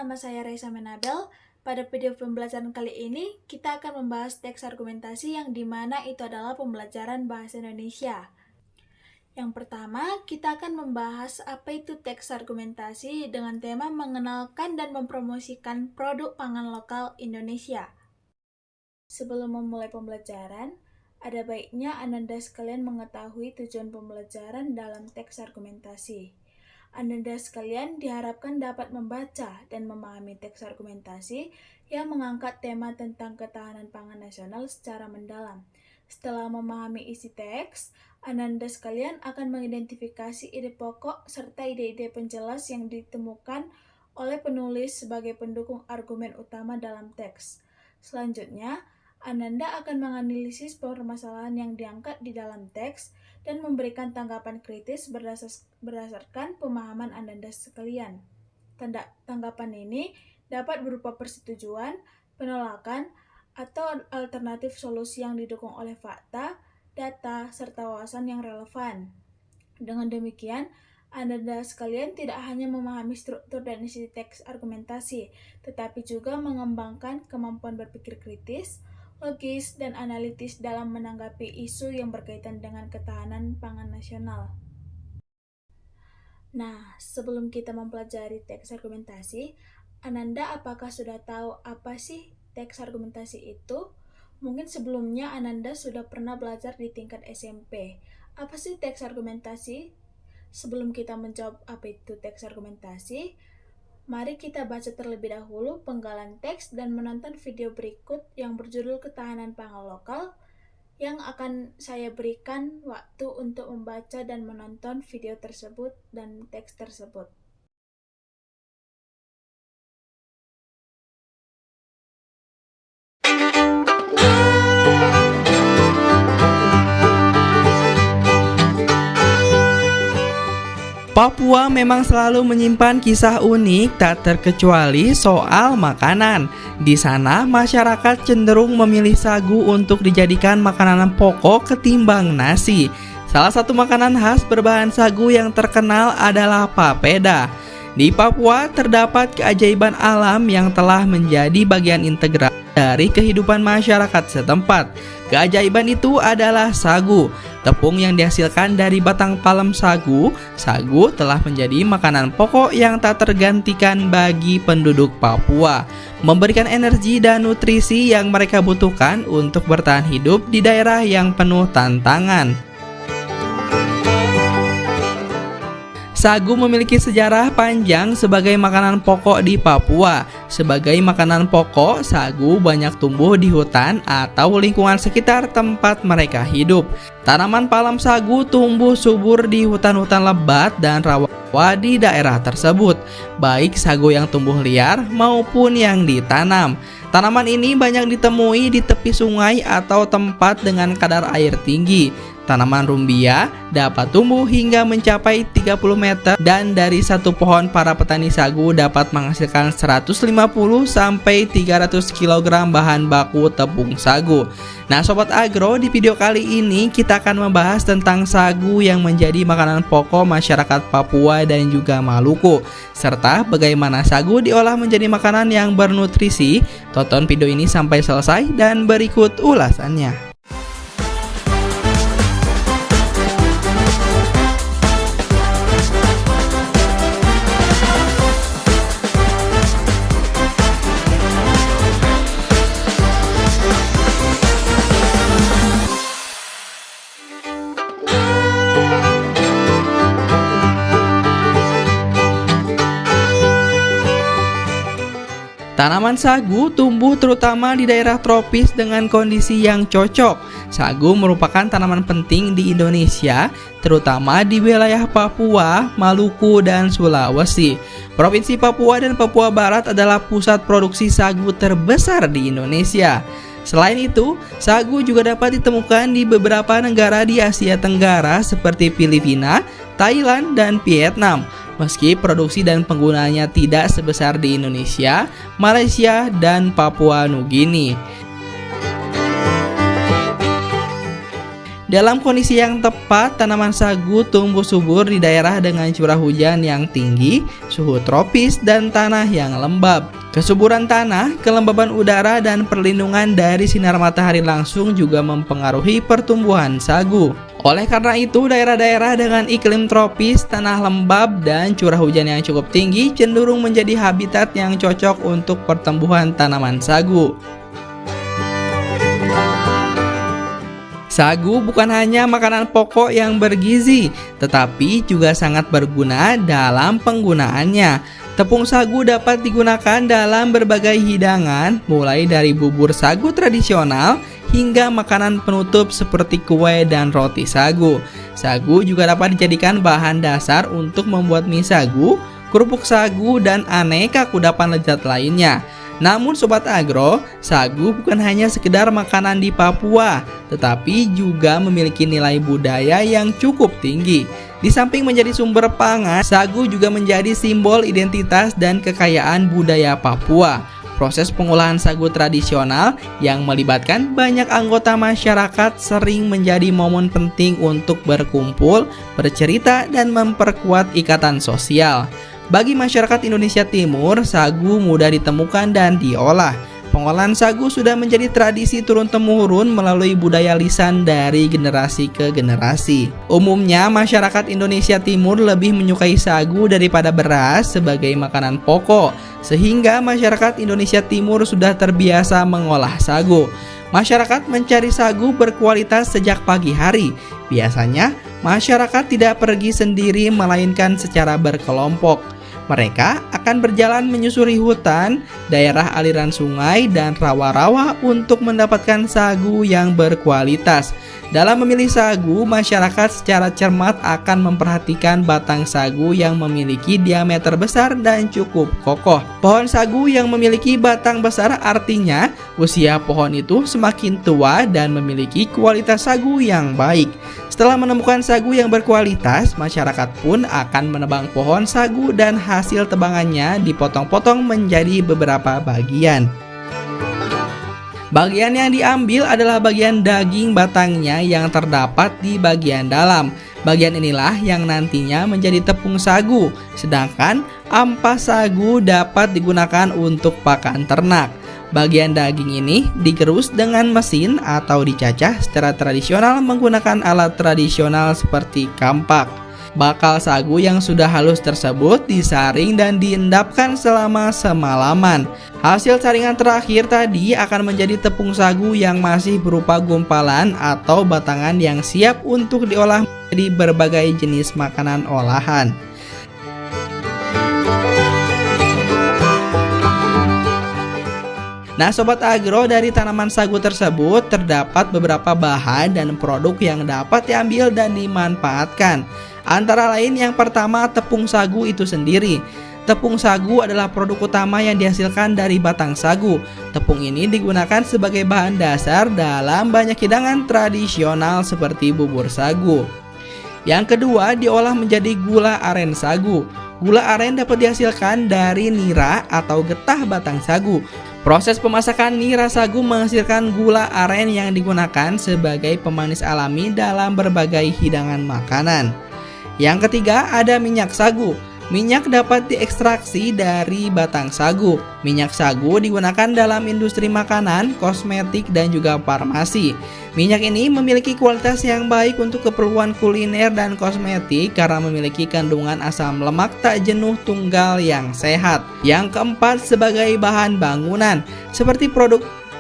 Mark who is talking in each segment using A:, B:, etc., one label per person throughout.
A: nama saya Raisa Menabel. Pada video pembelajaran kali ini, kita akan membahas teks argumentasi yang dimana itu adalah pembelajaran bahasa Indonesia. Yang pertama, kita akan membahas apa itu teks argumentasi dengan tema mengenalkan dan mempromosikan produk pangan lokal Indonesia. Sebelum memulai pembelajaran, ada baiknya Ananda sekalian mengetahui tujuan pembelajaran dalam teks argumentasi. Ananda sekalian diharapkan dapat membaca dan memahami teks argumentasi yang mengangkat tema tentang ketahanan pangan nasional secara mendalam. Setelah memahami isi teks, Ananda sekalian akan mengidentifikasi ide pokok serta ide-ide penjelas yang ditemukan oleh penulis sebagai pendukung argumen utama dalam teks. Selanjutnya, Ananda akan menganalisis permasalahan yang diangkat di dalam teks dan memberikan tanggapan kritis berdasarkan pemahaman Ananda sekalian. Tanggapan ini dapat berupa persetujuan, penolakan, atau alternatif solusi yang didukung oleh fakta, data, serta wawasan yang relevan. Dengan demikian, Ananda sekalian tidak hanya memahami struktur dan isi teks argumentasi, tetapi juga mengembangkan kemampuan berpikir kritis, logis, dan analitis dalam menanggapi isu yang berkaitan dengan ketahanan pangan nasional. Nah, sebelum kita mempelajari teks argumentasi, Ananda apakah sudah tahu apa sih teks argumentasi itu? Mungkin sebelumnya Ananda sudah pernah belajar di tingkat SMP. Apa sih teks argumentasi? Sebelum kita menjawab apa itu teks argumentasi, mari kita baca terlebih dahulu penggalan teks dan menonton video berikut yang berjudul Ketahanan Pangan Lokal yang akan saya berikan waktu untuk membaca dan menonton video tersebut dan teks tersebut.
B: Papua memang selalu menyimpan kisah unik tak terkecuali soal makanan. Di sana masyarakat cenderung memilih sagu untuk dijadikan makanan pokok ketimbang nasi. Salah satu makanan khas berbahan sagu yang terkenal adalah papeda. Di Papua terdapat keajaiban alam yang telah menjadi bagian integral dari kehidupan masyarakat setempat. Keajaiban itu adalah sagu. Tepung yang dihasilkan dari batang palem sagu telah menjadi makanan pokok yang tak tergantikan bagi penduduk Papua, memberikan energi dan nutrisi yang mereka butuhkan untuk bertahan hidup di daerah yang penuh tantangan. Sagu memiliki sejarah panjang sebagai makanan pokok di Papua. Sebagai makanan pokok, sagu banyak tumbuh di hutan atau lingkungan sekitar tempat mereka hidup. Tanaman palem sagu tumbuh subur di hutan-hutan lebat dan rawa di daerah tersebut, baik sagu yang tumbuh liar maupun yang ditanam. Tanaman ini banyak ditemui di tepi sungai atau tempat dengan kadar air tinggi. Tanaman rumbia dapat tumbuh hingga mencapai 30 meter dan dari satu pohon para petani sagu dapat menghasilkan 150 sampai 300 kg bahan baku tepung sagu. Nah Sobat Agro, di video kali ini kita akan membahas tentang sagu yang menjadi makanan pokok masyarakat Papua dan juga Maluku, serta bagaimana sagu diolah menjadi makanan yang bernutrisi. Tonton video ini sampai selesai dan berikut ulasannya. Tanaman sagu tumbuh terutama di daerah tropis dengan kondisi yang cocok. Sagu merupakan tanaman penting di Indonesia, terutama di wilayah Papua, Maluku, dan Sulawesi. Provinsi Papua dan Papua Barat adalah pusat produksi sagu terbesar di Indonesia. Selain itu, sagu juga dapat ditemukan di beberapa negara di Asia Tenggara seperti Filipina, Thailand, dan Vietnam. Meski produksi dan penggunaannya tidak sebesar di Indonesia, Malaysia, dan Papua Nugini. Dalam kondisi yang tepat, tanaman sagu tumbuh subur di daerah dengan curah hujan yang tinggi, suhu tropis, dan tanah yang lembab. Kesuburan tanah, kelembaban udara, dan perlindungan dari sinar matahari langsung juga mempengaruhi pertumbuhan sagu. Oleh karena itu, daerah-daerah dengan iklim tropis, tanah lembab, dan curah hujan yang cukup tinggi cenderung menjadi habitat yang cocok untuk pertumbuhan tanaman sagu. Sagu bukan hanya makanan pokok yang bergizi, tetapi juga sangat berguna dalam penggunaannya. Tepung sagu dapat digunakan dalam berbagai hidangan, mulai dari bubur sagu tradisional hingga makanan penutup seperti kue dan roti sagu. Sagu juga dapat dijadikan bahan dasar untuk membuat mie sagu, kerupuk sagu, dan aneka kudapan lezat lainnya. Namun Sobat Agro, sagu bukan hanya sekedar makanan di Papua, tetapi juga memiliki nilai budaya yang cukup tinggi. Di samping menjadi sumber pangan, sagu juga menjadi simbol identitas dan kekayaan budaya Papua. Proses pengolahan sagu tradisional yang melibatkan banyak anggota masyarakat sering menjadi momen penting untuk berkumpul, bercerita, dan memperkuat ikatan sosial. Bagi masyarakat Indonesia Timur, sagu mudah ditemukan dan diolah. Pengolahan sagu sudah menjadi tradisi turun-temurun melalui budaya lisan dari generasi ke generasi. Umumnya, masyarakat Indonesia Timur lebih menyukai sagu daripada beras sebagai makanan pokok, sehingga masyarakat Indonesia Timur sudah terbiasa mengolah sagu. Masyarakat mencari sagu berkualitas sejak pagi hari. Biasanya, masyarakat tidak pergi sendiri melainkan secara berkelompok. Mereka akan berjalan menyusuri hutan, daerah aliran sungai, dan rawa-rawa untuk mendapatkan sagu yang berkualitas. Dalam memilih sagu, masyarakat secara cermat akan memperhatikan batang sagu yang memiliki diameter besar dan cukup kokoh. Pohon sagu yang memiliki batang besar artinya usia pohon itu semakin tua dan memiliki kualitas sagu yang baik. Setelah menemukan sagu yang berkualitas, masyarakat pun akan menebang pohon sagu dan hasil tebangannya dipotong-potong menjadi beberapa bagian. Bagian yang diambil adalah bagian daging batangnya yang terdapat di bagian dalam. Bagian inilah yang nantinya menjadi tepung sagu, sedangkan ampas sagu dapat digunakan untuk pakan ternak. Bagian daging ini digerus dengan mesin atau dicacah secara tradisional menggunakan alat tradisional seperti kampak. Bakal sagu yang sudah halus tersebut disaring dan diendapkan selama semalaman. Hasil saringan terakhir tadi akan menjadi tepung sagu yang masih berupa gumpalan atau batangan yang siap untuk diolah menjadi berbagai jenis makanan olahan. Nah Sobat Agro, dari tanaman sagu tersebut terdapat beberapa bahan dan produk yang dapat diambil dan dimanfaatkan. Antara lain yang pertama tepung sagu itu sendiri. Tepung sagu adalah produk utama yang dihasilkan dari batang sagu. Tepung ini digunakan sebagai bahan dasar dalam banyak hidangan tradisional seperti bubur sagu. Yang kedua, diolah menjadi gula aren sagu. Gula aren dapat dihasilkan dari nira atau getah batang sagu. Proses pemasakan nira sagu menghasilkan gula aren yang digunakan sebagai pemanis alami dalam berbagai hidangan makanan. Yang ketiga, ada minyak sagu. Minyak dapat diekstraksi dari batang sagu. Minyak sagu digunakan dalam industri makanan, kosmetik, dan juga farmasi. Minyak ini memiliki kualitas yang baik untuk keperluan kuliner dan kosmetik karena memiliki kandungan asam lemak tak jenuh tunggal yang sehat. Yang keempat, sebagai bahan bangunan.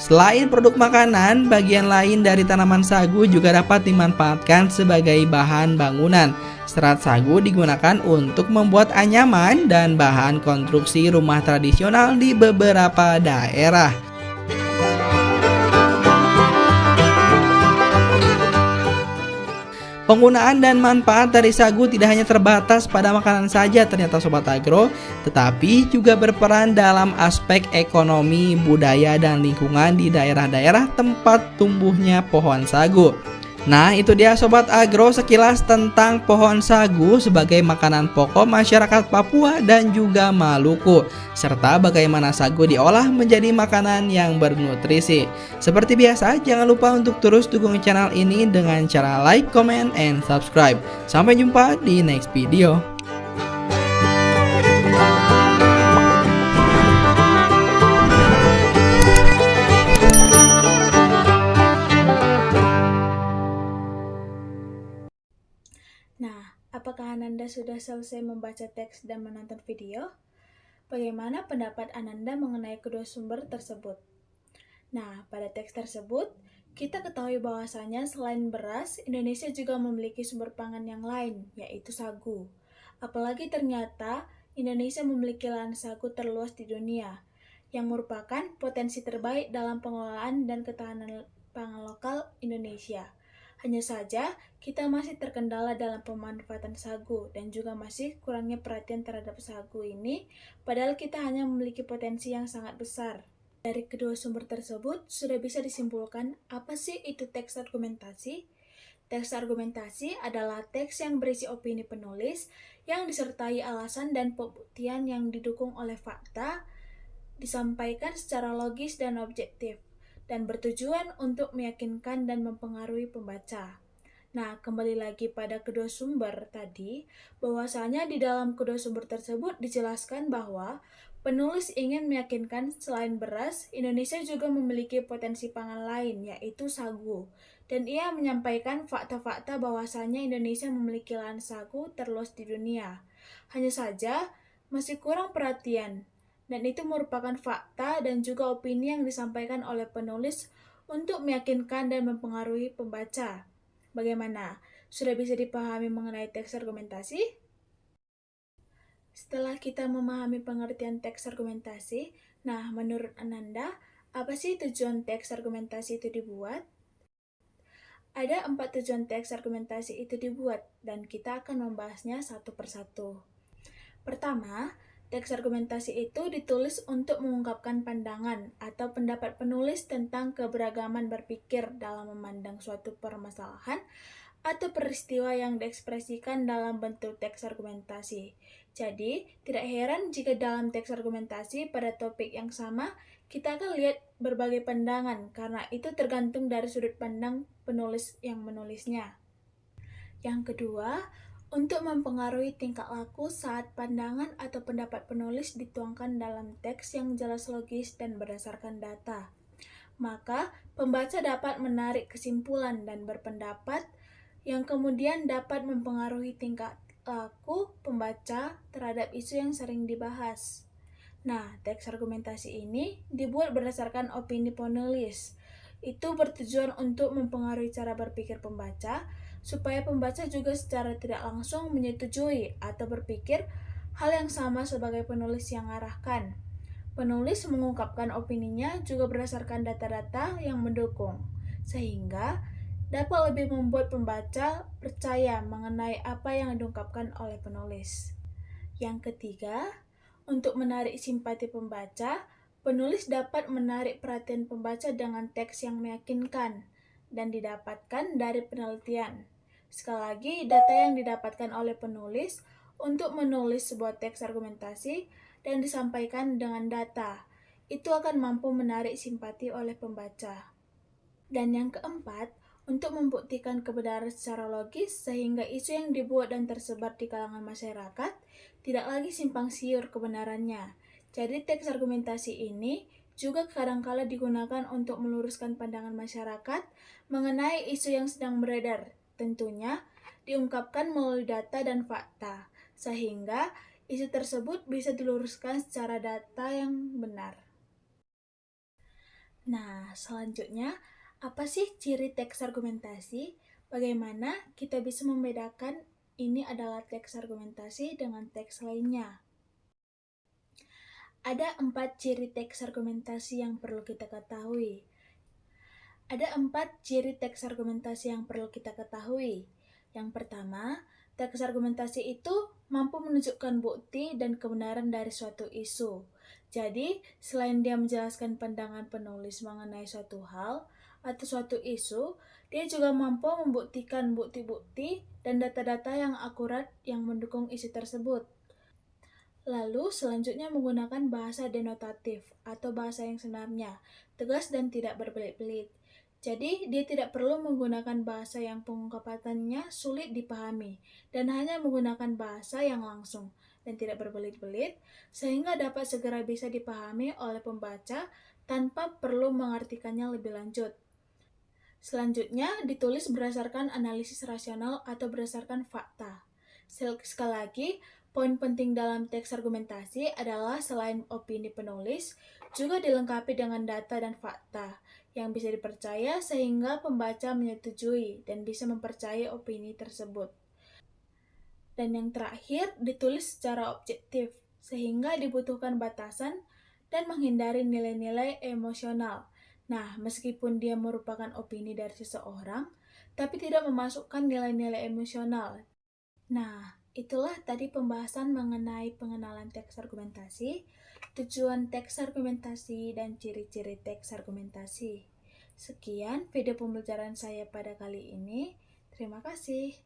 B: Selain produk makanan, bagian lain dari tanaman sagu juga dapat dimanfaatkan sebagai bahan bangunan. Serat sagu digunakan untuk membuat anyaman dan bahan konstruksi rumah tradisional di beberapa daerah. Penggunaan dan manfaat dari sagu tidak hanya terbatas pada makanan saja ternyata Sobat Agro, tetapi juga berperan dalam aspek ekonomi, budaya, dan lingkungan di daerah-daerah tempat tumbuhnya pohon sagu. Nah, itu dia Sobat Agro sekilas tentang pohon sagu sebagai makanan pokok masyarakat Papua dan juga Maluku, serta bagaimana sagu diolah menjadi makanan yang bernutrisi. Seperti biasa, jangan lupa untuk terus dukung channel ini dengan cara like, comment, and subscribe. Sampai jumpa di next video.
A: Nah, apakah Ananda sudah selesai membaca teks dan menonton video? Bagaimana pendapat Ananda mengenai kedua sumber tersebut? Nah, pada teks tersebut, kita ketahui bahwasanya selain beras, Indonesia juga memiliki sumber pangan yang lain, yaitu sagu. Apalagi ternyata Indonesia memiliki lahan sagu terluas di dunia, yang merupakan potensi terbaik dalam pengelolaan dan ketahanan pangan lokal Indonesia. Hanya saja, kita masih terkendala dalam pemanfaatan sagu dan juga masih kurangnya perhatian terhadap sagu ini, padahal kita hanya memiliki potensi yang sangat besar. Dari kedua sumber tersebut, sudah bisa disimpulkan apa sih itu teks argumentasi? Teks argumentasi adalah teks yang berisi opini penulis yang disertai alasan dan pembuktian yang didukung oleh fakta, disampaikan secara logis dan objektif, dan bertujuan untuk meyakinkan dan mempengaruhi pembaca. Nah, kembali lagi pada kedua sumber tadi, bahwasanya di dalam kedua sumber tersebut dijelaskan bahwa penulis ingin meyakinkan selain beras, Indonesia juga memiliki potensi pangan lain, yaitu sagu. Dan ia menyampaikan fakta-fakta bahwasanya Indonesia memiliki lahan sagu terluas di dunia. Hanya saja, masih kurang perhatian. Dan itu merupakan fakta dan juga opini yang disampaikan oleh penulis untuk meyakinkan dan mempengaruhi pembaca. Bagaimana? Sudah bisa dipahami mengenai teks argumentasi? Setelah kita memahami pengertian teks argumentasi, nah menurut Ananda, apa sih tujuan teks argumentasi itu dibuat? Ada 4 tujuan teks argumentasi itu dibuat, dan kita akan membahasnya satu persatu. Pertama, teks argumentasi itu ditulis untuk mengungkapkan pandangan atau pendapat penulis tentang keberagaman berpikir dalam memandang suatu permasalahan atau peristiwa yang diekspresikan dalam bentuk teks argumentasi. Jadi, tidak heran jika dalam teks argumentasi pada topik yang sama, kita akan lihat berbagai pandangan, karena itu tergantung dari sudut pandang penulis yang menulisnya. Yang kedua, untuk mempengaruhi tingkah laku saat pandangan atau pendapat penulis dituangkan dalam teks yang jelas logis dan berdasarkan data. Maka, pembaca dapat menarik kesimpulan dan berpendapat yang kemudian dapat mempengaruhi tingkah laku pembaca terhadap isu yang sering dibahas. Nah, teks argumentasi ini dibuat berdasarkan opini penulis. Itu bertujuan untuk mempengaruhi cara berpikir pembaca, supaya pembaca juga secara tidak langsung menyetujui atau berpikir hal yang sama sebagai penulis yang mengarahkan. Penulis mengungkapkan opininya juga berdasarkan data-data yang mendukung, sehingga dapat lebih membuat pembaca percaya mengenai apa yang diungkapkan oleh penulis. Yang ketiga, untuk menarik simpati pembaca, penulis dapat menarik perhatian pembaca dengan teks yang meyakinkan dan didapatkan dari penelitian. Sekali lagi, data yang didapatkan oleh penulis untuk menulis sebuah teks argumentasi dan disampaikan dengan data, itu akan mampu menarik simpati oleh pembaca. Dan yang keempat, untuk membuktikan kebenaran secara logis sehingga isu yang dibuat dan tersebar di kalangan masyarakat tidak lagi simpang siur kebenarannya. Jadi teks argumentasi ini juga kadangkala digunakan untuk meluruskan pandangan masyarakat mengenai isu yang sedang beredar. Tentunya diungkapkan melalui data dan fakta, sehingga isu tersebut bisa diluruskan secara data yang benar. Nah, selanjutnya, apa sih ciri teks argumentasi? Bagaimana kita bisa membedakan ini adalah teks argumentasi dengan teks lainnya? Ada 4 ciri teks argumentasi yang perlu kita ketahui. Ada 4 ciri teks argumentasi yang perlu kita ketahui. Yang pertama, teks argumentasi itu mampu menunjukkan bukti dan kebenaran dari suatu isu. Jadi, selain dia menjelaskan pandangan penulis mengenai suatu hal atau suatu isu, Dia juga mampu membuktikan bukti-bukti dan data-data yang akurat yang mendukung isi tersebut. Lalu selanjutnya menggunakan bahasa denotatif atau bahasa yang sebenarnya, tegas dan tidak berbelit-belit. Jadi, dia tidak perlu menggunakan bahasa yang pengungkapannya sulit dipahami dan hanya menggunakan bahasa yang langsung dan tidak berbelit-belit sehingga dapat segera bisa dipahami oleh pembaca tanpa perlu mengartikannya lebih lanjut. Selanjutnya, ditulis berdasarkan analisis rasional atau berdasarkan fakta. Sekali lagi, poin penting dalam teks argumentasi adalah selain opini penulis, juga dilengkapi dengan data dan fakta yang bisa dipercaya sehingga pembaca menyetujui dan bisa mempercayai opini tersebut. Dan yang terakhir, ditulis secara objektif, sehingga dibutuhkan batasan dan menghindari nilai-nilai emosional. Nah, meskipun dia merupakan opini dari seseorang, tapi tidak memasukkan nilai-nilai emosional. Nah, itulah tadi pembahasan mengenai pengenalan teks argumentasi, tujuan teks argumentasi, dan ciri-ciri teks argumentasi. Sekian video pembelajaran saya pada kali ini. Terima kasih.